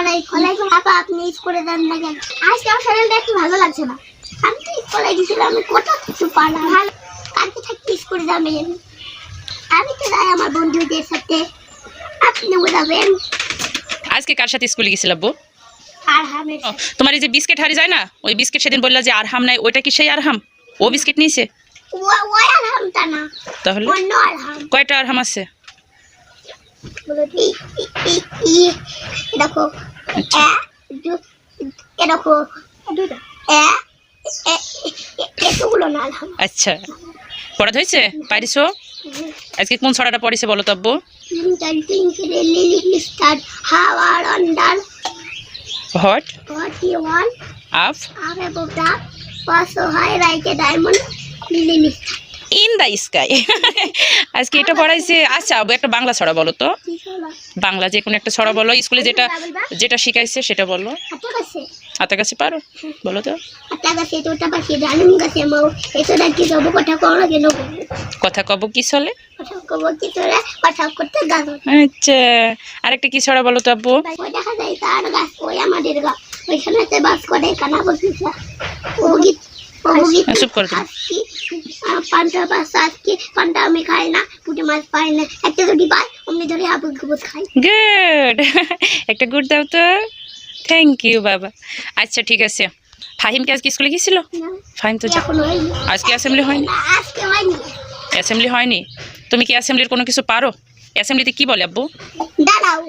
আলাইকুম। ওয়ালাইকুম আপা, আপনি স্কুলে যান না কেন? আজকে আমার শরীরটা একটু ভালো লাগছে না। আমি তো স্কুলে গেছিলাম, আমি কত কিছু পারলাম। ভালো কালকে থাকতে স্কুলে যাবেন? আমি তো যাই আমার বন্ধুদের সাথে, আপনিও যাবেন। আজকে কার সাথে স্কুলে গেছিল আব্বু? আরহামের সাথে। তোমার এই যে বিস্কিট হারি যায় না, ওই বিস্কিট সেদিন বললা যে আরহাম নাই, ওইটা কি সেই আরহাম? ও বিস্কিট নিয়েছে? ওই আরহামটা না, তাহলে অন্য আরহাম। কয়টা আরহাম আছে? বলো দেখো, দেখো এতগুলো না আরহাম। আচ্ছা, পড়া হয়েছে? পারিছো? আজকে কোন ছড়াটা পড়েছে বলো তো আব্বু? Hot up in the sky. আজকে এটা পড়াইছে। আচ্ছা আব্বু, একটা বাংলা ছড়া বলো তো। বাংলা যে কোনো একটা ছড়া বলো, স্কুলে যেটা যেটা শিখাইছে সেটা বলো। হাতের কাছে পারো? বলো তো। কথা কব কি চলে? আচ্ছা, আরেকটা কি ছড়া বলো তো আব্বু? দেখা যায় তার গাছ, ওই আমাদের গাছ, ওইখানে বাস করে কানা বসেছে। চুপ করে তুমি। পান্তা মাছ আজকে পান্তা আমি খাই না, পুঁটি মাছ পাই না, একটা যদি পাই অমনি ধরে হাবুজ গুবুজ খাই। গুড। একটা গুড দাও তো। থ্যাংক ইউ বাবা। আচ্ছা ঠিক আছে। ফাহিম কি আজকে স্কুলে গিয়েছিল? ফাহিম তো আজকে অ্যাসেম্বলি হয়নি। আজকে হয়নি। অ্যাসেম্বলি হয়নি? তুমি কি অ্যাসেম্বলির কোনো কিছু পারো? অ্যাসেম্বলিতে কি বলে আব্বু? দাঁড়াও।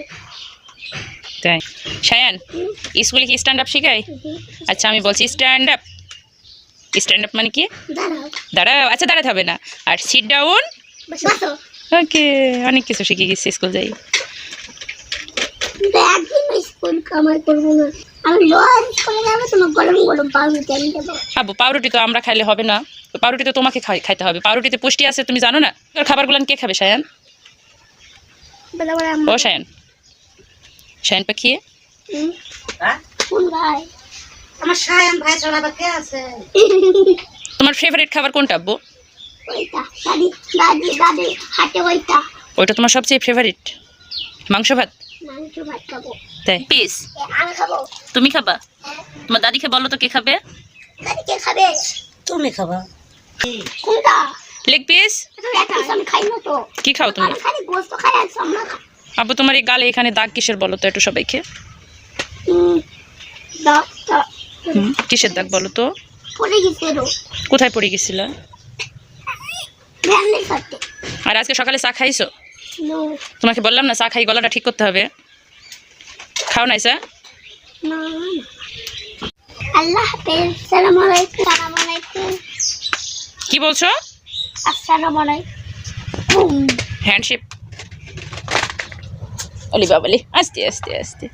তাই শায়ান, স্কুলে কি স্ট্যান্ড আপ শেখায়? আচ্ছা আমি বলছি স্ট্যান্ড আপ। স্ট্যান্ড আপ মানে কি? দাঁড়াও। দাঁড়াও। আচ্ছা দাঁড়াতে হবে না। আর সিট ডাউন। বসো। ওকে, অনেক কিছু শিখে গেছি স্কুল যাই। একদিন স্কুল কামাই করবো না, আমি লজ করে যাবো, তোমার গরম গরম পাউরুটি আমি দেবো। আব্বু পাউরুটি তো আমরা খাইলে হবে না, পাউরুটি তো তোমাকে খাইতে হবে। পাউরুটিতে পুষ্টি আছে, তুমি জানো না? তোর খাবারগুলো কে খাবে শায়ান? ও শায়ান, শায়ান পাখি কোন ভাই? আমার শায়ান ভাই ছাড়া আবার কে আছে? তোমার ফেভারিট খাবার কোনটা আব্বু? ওইটা দাদি দাদি দাদি হাতে ওইটা। ওইটা তোমার সবচেয়ে ফেভারিট? মাংস ভাত? মাংস ভাত খাবো। তাই পিস আমি খাবো। তুমি খাবা? তোমার দাদিকে বলো তো কে খাবে? দাদি কে খাবে? তুমি খাবা। কোনটা? Leg piece? আমি খাই না তো। কি খাও তুমি? আমি খালি গোস্ত খাই আর সামলা খাই। আব্বু তোমার এই গালে এখানে দাগ কিসের বলো তো একটু সবাইকে? কিসের দাগ বলো তো? পড়ে গেছে রো। কোথায় পড়ে গেছিল? ভ্যানের সাথে। আর আজকে সকালে চা খাইছো? নো। তোমাকে বললাম না চা খাই গলাটা ঠিক করতে হবে। খাও নাই চা? না। আল্লাহ হাফেজ। আসসালামু আলাইকুম। আসসালামু আলাইকুম। কি বলছো? আসসালামু আলাইকুম। হ্যান্ডশেক। অলি বাবালি, আস্তে আস্তে আস্তে।